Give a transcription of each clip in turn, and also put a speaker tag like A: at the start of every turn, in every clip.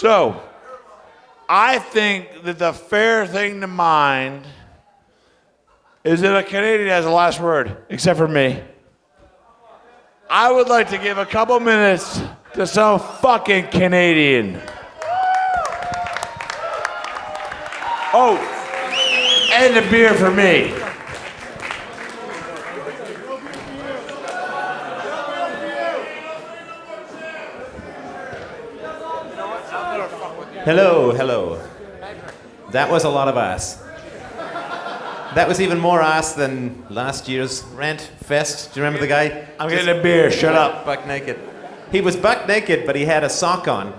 A: So, I think that the fair thing to mind is that a Canadian has the last word, except for me. I would like to give a couple minutes to some fucking Canadian. Oh, and a beer for me.
B: Hello, hello. That was a lot of ass. That was even more ass than last year's Rent Fest. Do you remember the guy?
A: I'm getting a beer, shut up.
B: Buck naked. He was buck naked, but he had a sock on.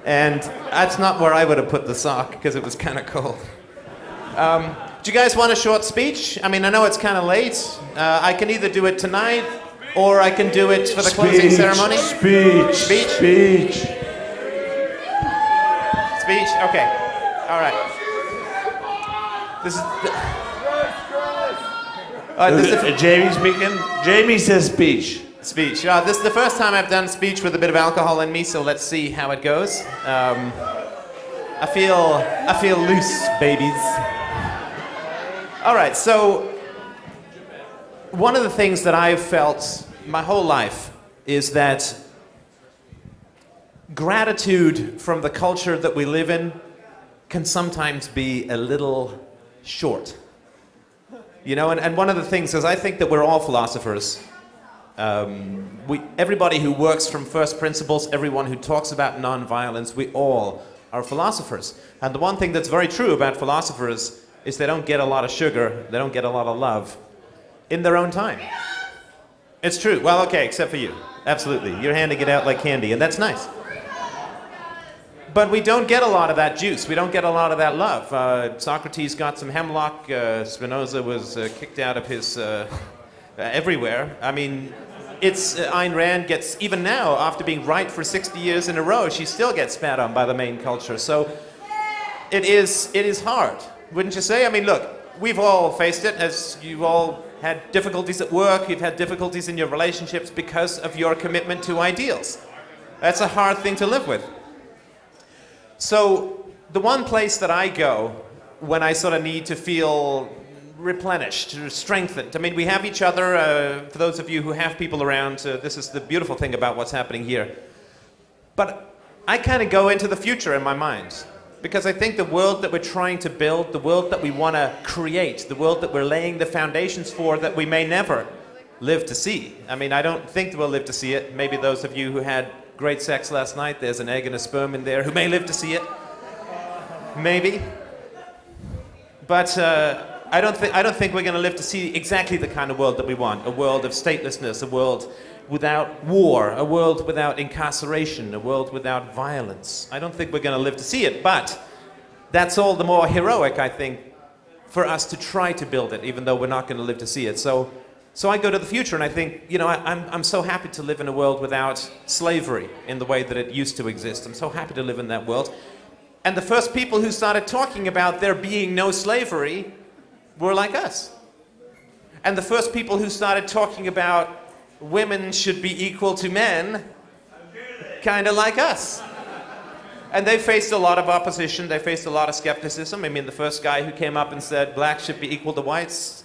B: And that's not where I would have put the sock, because it was kind of cold. Do you guys want a short speech? I mean, I know it's kind of late. I can either do it tonight, or I can do it for the closing ceremony.
A: Speech.
B: Speech? Okay. All right. This is
A: Jamie speaking? Jamie says speech.
B: Speech. This is the first time I've done speech with a bit of alcohol in me, so let's see how it goes. I feel loose, babies. All right, so one of the things that I've felt my whole life is that gratitude from the culture that we live in can sometimes be a little short. You know, and one of the things is I think that we're all philosophers. Everybody who works from first principles, everyone who talks about nonviolence, we all are philosophers. And the one thing that's very true about philosophers is they don't get a lot of sugar, they don't get a lot of love in their own time. It's true. Well, okay, except for you. Absolutely. You're handing it out like candy, and that's nice. But we don't get a lot of that juice. We don't get a lot of that love. Socrates got some hemlock. Spinoza was kicked out of his everywhere. I mean, Ayn Rand gets, even now, after being right for 60 years in a row, she still gets spat on by the main culture. So it is hard, wouldn't you say? I mean, look, we've all faced it, as you've all had difficulties at work, you've had difficulties in your relationships because of your commitment to ideals. That's a hard thing to live with. So the one place that I go when I sort of need to feel replenished, or strengthened. I mean, we have each other. For those of you who have people around, this is the beautiful thing about what's happening here. But I kind of go into the future in my mind, because I think the world that we're trying to build, the world that we want to create, the world that we're laying the foundations for that we may never live to see. I mean, I don't think that we'll live to see it. Maybe those of you who had great sex last night, there's an egg and a sperm in there who may live to see it. Maybe. But I don't think we're going to live to see exactly the kind of world that we want. A world of statelessness, a world without war, a world without incarceration, a world without violence. I don't think we're going to live to see it, but that's all the more heroic, I think, for us to try to build it, even though we're not going to live to see it. So I go to the future and I think, you know, I'm so happy to live in a world without slavery in the way that it used to exist. I'm so happy to live in that world. And the first people who started talking about there being no slavery were like us. And the first people who started talking about women should be equal to men, kind of like us. And they faced a lot of opposition, they faced a lot of skepticism. I mean, the first guy who came up and said blacks should be equal to whites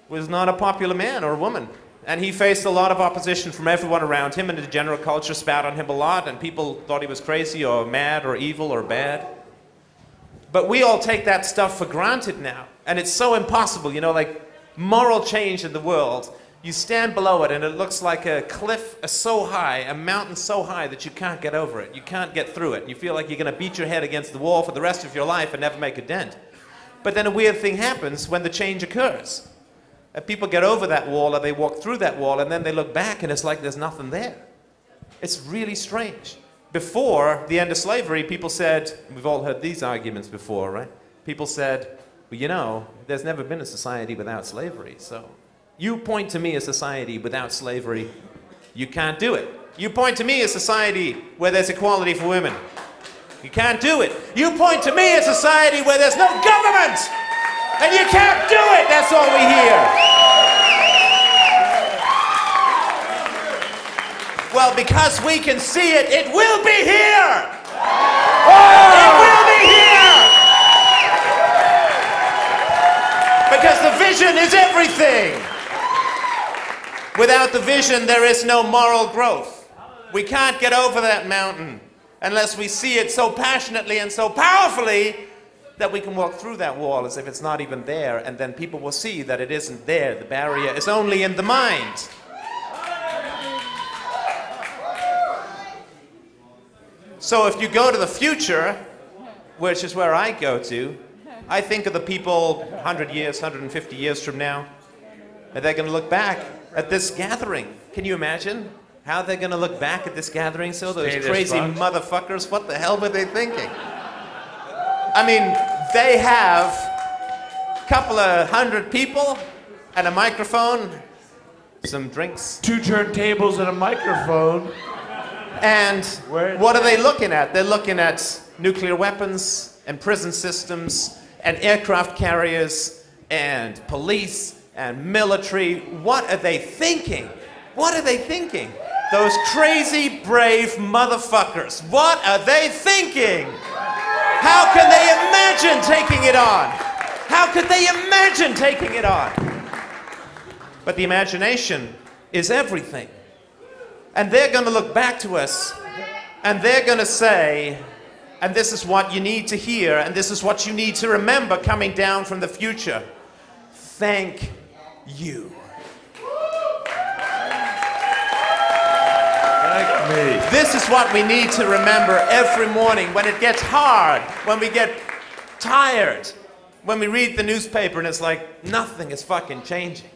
B: was not a popular man or woman. And he faced a lot of opposition from everyone around him, and the general culture spat on him a lot, and people thought he was crazy or mad or evil or bad. But we all take that stuff for granted now. And it's so impossible, you know, like moral change in the world. You stand below it and it looks like a cliff so high, a mountain so high that you can't get over it. You can't get through it. And you feel like you're going to beat your head against the wall for the rest of your life and never make a dent. But then a weird thing happens when the change occurs. People get over that wall or they walk through that wall and then they look back and it's like there's nothing there. It's really strange. Before the end of slavery, people said, we've all heard these arguments before, right? People said, well, you know, there's never been a society without slavery, so you point to me a society without slavery, you can't do it. You point to me a society where there's equality for women. You can't do it. You point to me a society where there's no government, and you can't do it. That's all we hear. Well, because we can see it, it will be here. amazing. Without the vision, there is no moral growth. We can't get over that mountain unless we see it so passionately and so powerfully that we can walk through that wall as if it's not even there, and then people will see that it isn't there. The barrier is only in the mind. So if you go to the future, which is where I go to, I think of the people 100 years, 150 years from now, and they're going to look back at this gathering. Can you imagine how they're going to look back at this gathering? So those crazy motherfuckers, what the hell were they thinking? I mean, they have a couple of 100 people and a microphone, some drinks.
A: 2 turntables and a microphone.
B: And what are they looking at? They're looking at nuclear weapons and prison systems and aircraft carriers and police and military. What are they thinking? What are they thinking? Those crazy, brave motherfuckers. What are they thinking? How can they imagine taking it on? How could they imagine taking it on? But the imagination is everything. And they're going to look back to us and they're going to say, and this is what you need to hear, and this is what you need to remember coming down from the future. Thank you.
A: Thank me.
B: This is what we need to remember every morning when it gets hard, when we get tired, when we read the newspaper and it's like nothing is fucking changing.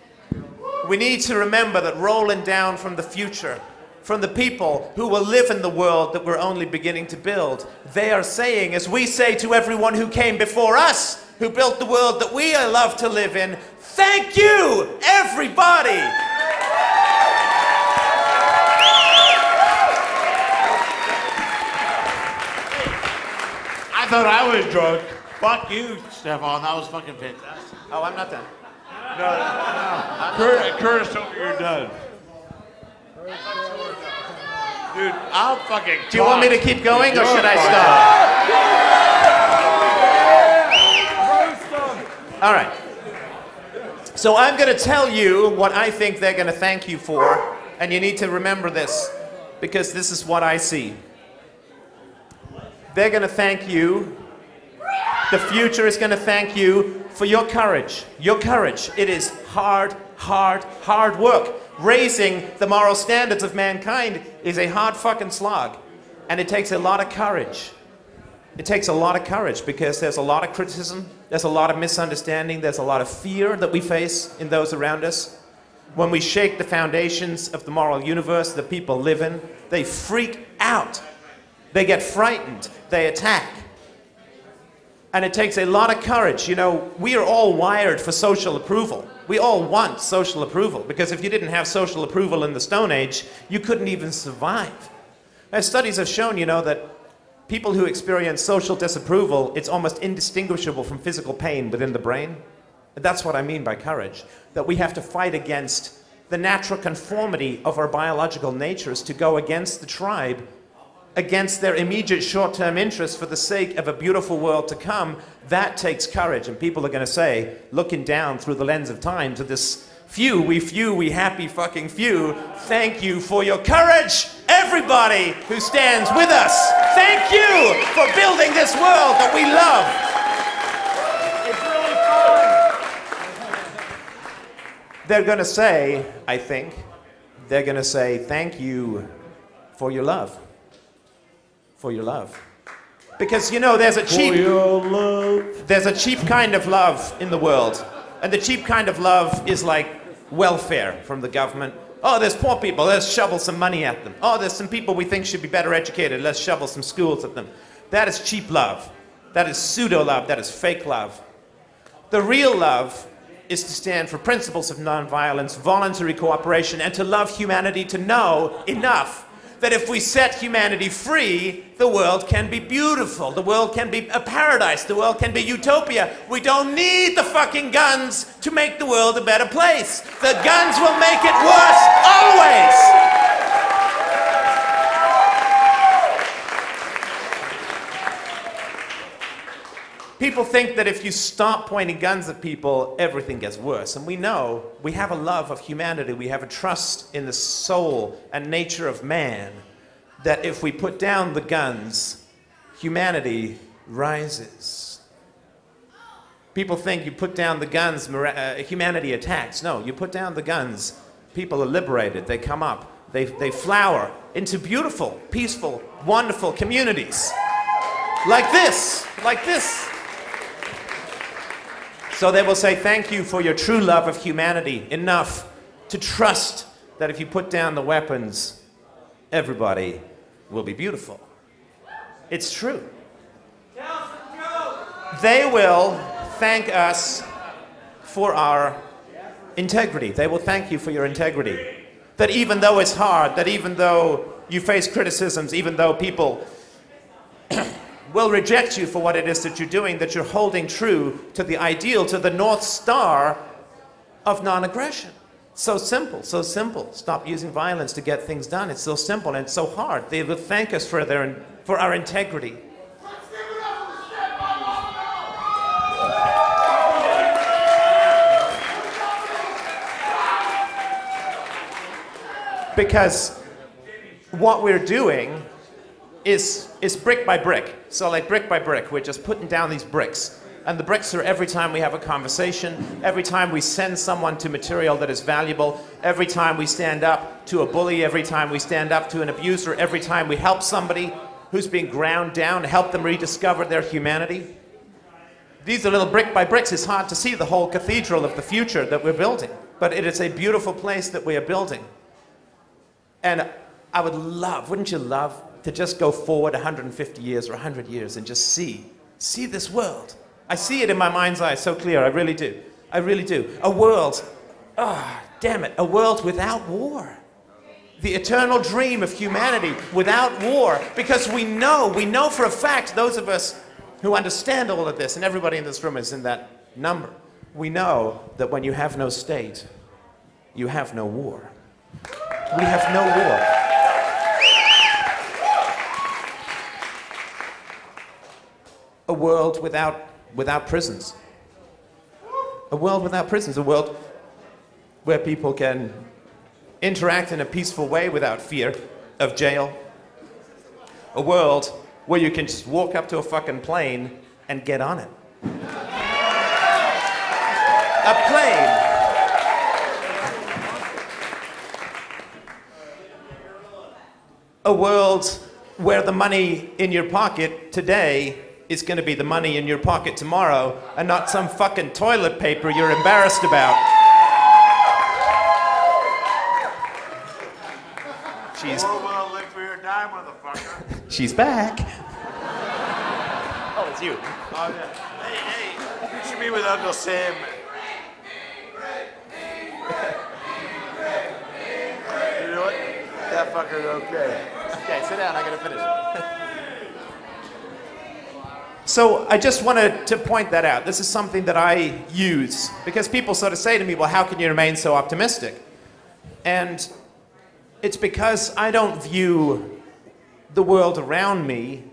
B: We need to remember that rolling down from the future, from the people who will live in the world that we're only beginning to build, they are saying, as we say to everyone who came before us, who built the world that we love to live in, thank you, everybody!
A: I thought I was drunk. Fuck you, Stefan. That was fucking fantastic.
B: Oh, I'm not done.
A: No. Curtis told me you're done. Dude, I'll fucking
B: Do you want me to keep going or should I stop? All right. So I'm going to tell you what I think they're going to thank you for, and you need to remember this, because this is what I see. They're going to thank you. The future is going to thank you for your courage. Your courage. It is hard, hard, hard work. Raising the moral standards of mankind is a hard fucking slog. And it takes a lot of courage. It takes a lot of courage because there's a lot of criticism, there's a lot of misunderstanding, there's a lot of fear that we face in those around us. When we shake the foundations of the moral universe that people live in, they freak out. They get frightened. They attack. And it takes a lot of courage. You know, we are all wired for social approval. We all want social approval, because if you didn't have social approval in the Stone Age, you couldn't even survive. As studies have shown, you know, that people who experience social disapproval, it's almost indistinguishable from physical pain within the brain. And that's what I mean by courage. That we have to fight against the natural conformity of our biological natures to go against the tribe, against their immediate short-term interests for the sake of a beautiful world to come. That takes courage, and people are going to say, looking down through the lens of time to this few, we happy fucking few, thank you for your courage, everybody who stands with us. Thank you for building this world that we love.
A: It's really fun.
B: They're going to say, I think, they're going to say, thank you for your love. For your love. Because, you know, there's a cheap kind of love in the world. And the cheap kind of love is like welfare from the government. Oh, there's poor people, let's shovel some money at them. Oh, there's some people we think should be better educated, let's shovel some schools at them. That is cheap love. That is pseudo-love. That is fake love. The real love is to stand for principles of nonviolence, voluntary cooperation, and to love humanity, to know enough that if we set humanity free, the world can be beautiful. The world can be a paradise. The world can be utopia. We don't need the fucking guns to make the world a better place. The guns will make it worse, always. People think that if you stop pointing guns at people, everything gets worse. And we know, we have a love of humanity, we have a trust in the soul and nature of man, that if we put down the guns, humanity rises. People think you put down the guns, humanity attacks. No, you put down the guns, people are liberated, they come up, they flower into beautiful, peaceful, wonderful communities. Like this, like this. So they will say, thank you for your true love of humanity, enough to trust that if you put down the weapons, everybody will be beautiful. It's true. They will thank us for our integrity. They will thank you for your integrity. That even though it's hard, that even though you face criticisms, even though people will reject you for what it is that you're doing, that you're holding true to the ideal, to the North Star of non-aggression. So simple, so simple. Stop using violence to get things done. It's so simple and it's so hard. They will thank us for our integrity. Because what we're doing is brick by brick. So like brick by brick, we're just putting down these bricks. And the bricks are every time we have a conversation, every time we send someone to material that is valuable, every time we stand up to a bully, every time we stand up to an abuser, every time we help somebody who's being ground down, help them rediscover their humanity. These are little brick by bricks. It's hard to see the whole cathedral of the future that we're building. But it is a beautiful place that we are building. And I would love, wouldn't you love, to just go forward 150 years or 100 years and just see this world. I see it in my mind's eye so clear, I really do. I really do. A world, damn it, a world without war. The eternal dream of humanity without war. Because we know for a fact, those of us who understand all of this, and everybody in this room is in that number, we know that when you have no state, you have no war. We have no war. A world without prisons. A world without prisons. A world where people can interact in a peaceful way without fear of jail. A world where you can just walk up to a fucking plane and get on it. A plane. A world where the money in your pocket today is going to be the money in your pocket tomorrow, and not some fucking toilet paper you're embarrassed about. She's...
A: Well, live for your dime, motherfucker.
B: She's back. Oh, it's you.
A: Oh, yeah. Hey, you should be with Uncle Sam. You know what? That fucker's okay.
B: Okay, sit down, I gotta finish. So I just wanted to point that out. This is something that I use because people sort of say to me, well, how can you remain so optimistic? And it's because I don't view the world around me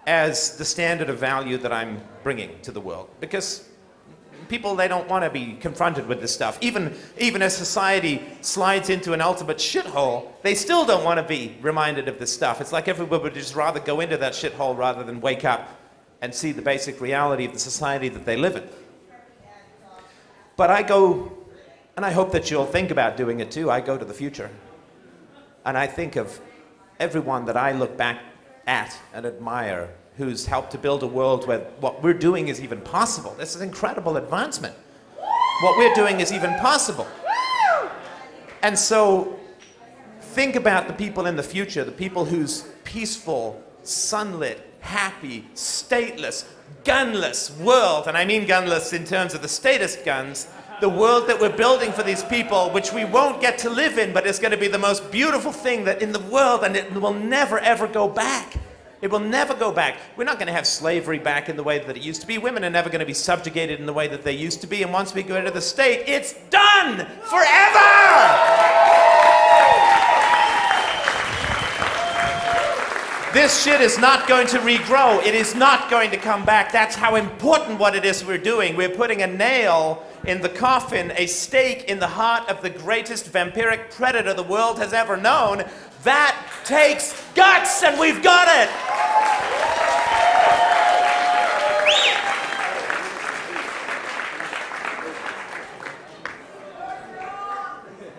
B: as the standard of value that I'm bringing to the world. Because people, they don't want to be confronted with this stuff. Even as society slides into an ultimate shithole, they still don't want to be reminded of this stuff. It's like everybody would just rather go into that shithole rather than wake up and see the basic reality of the society that they live in. But I go, and I hope that you'll think about doing it too, I go to the future. And I think of everyone that I look back at and admire who's helped to build a world where what we're doing is even possible. This is incredible advancement. What we're doing is even possible. And so think about the people in the future, the people whose peaceful, sunlit, happy, stateless, gunless world, and I mean gunless in terms of the statist guns, the world that we're building for these people, which we won't get to live in, but it's going to be the most beautiful thing that in the world, and it will never ever go back. It will never go back. We're not going to have slavery back in the way that it used to be. Women are never going to be subjugated in the way that they used to be, and once we go into the state, it's done forever! This shit is not going to regrow. It is not going to come back. That's how important what it is we're doing. We're putting a nail in the coffin, a stake in the heart of the greatest vampiric predator the world has ever known. That takes guts, and we've got it.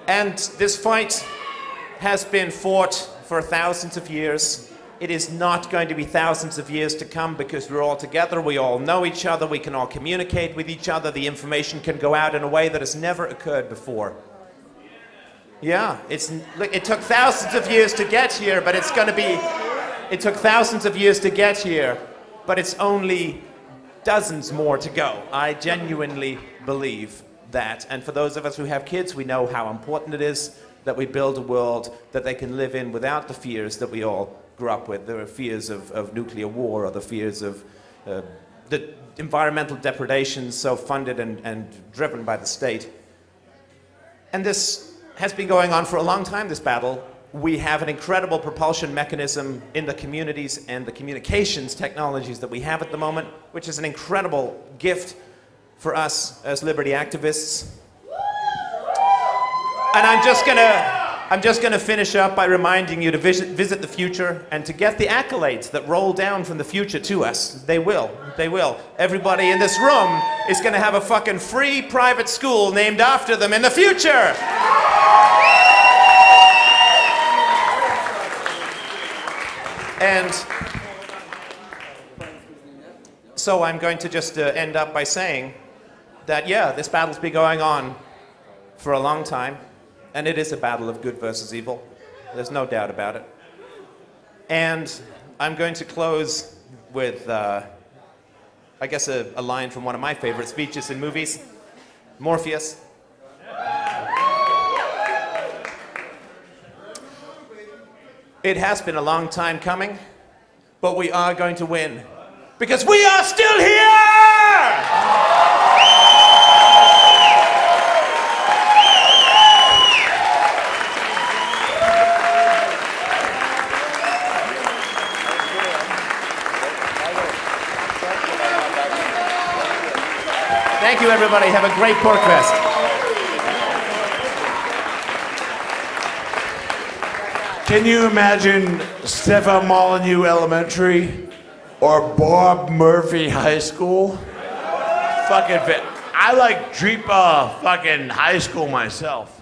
B: And this fight has been fought for thousands of years. It is not going to be thousands of years to come because we're all together, we all know each other, we can all communicate with each other, the information can go out in a way that has never occurred before. Yeah, it took thousands of years to get here, but it's going to be, it took thousands of years to get here, but it's only dozens more to go. I genuinely believe that. And for those of us who have kids, we know how important it is that we build a world that they can live in without the fears that we all grew up with. There are fears of nuclear war, or the fears of the environmental depredation so funded and driven by the state. And this has been going on for a long time, this battle. We have an incredible propulsion mechanism in the communities and the communications technologies that we have at the moment, which is an incredible gift for us as liberty activists. And I'm just gonna finish up by reminding you to visit the future and to get the accolades that roll down from the future to us. They will. Everybody in this room is gonna have a fucking free private school named after them in the future. And so I'm going to just end up by saying that, yeah, this battle's been going on for a long time, and it is a battle of good versus evil. There's no doubt about it. And I'm going to close with, I guess, a line from one of my favorite speeches in movies, Morpheus. It has been a long time coming, but we are going to win, because we are still here! Thank you, everybody. Have a great PorcFest.
A: Can you imagine Stefan Molyneux Elementary or Bob Murphy High School? Fucking fit. I like Dreepa fucking high school myself.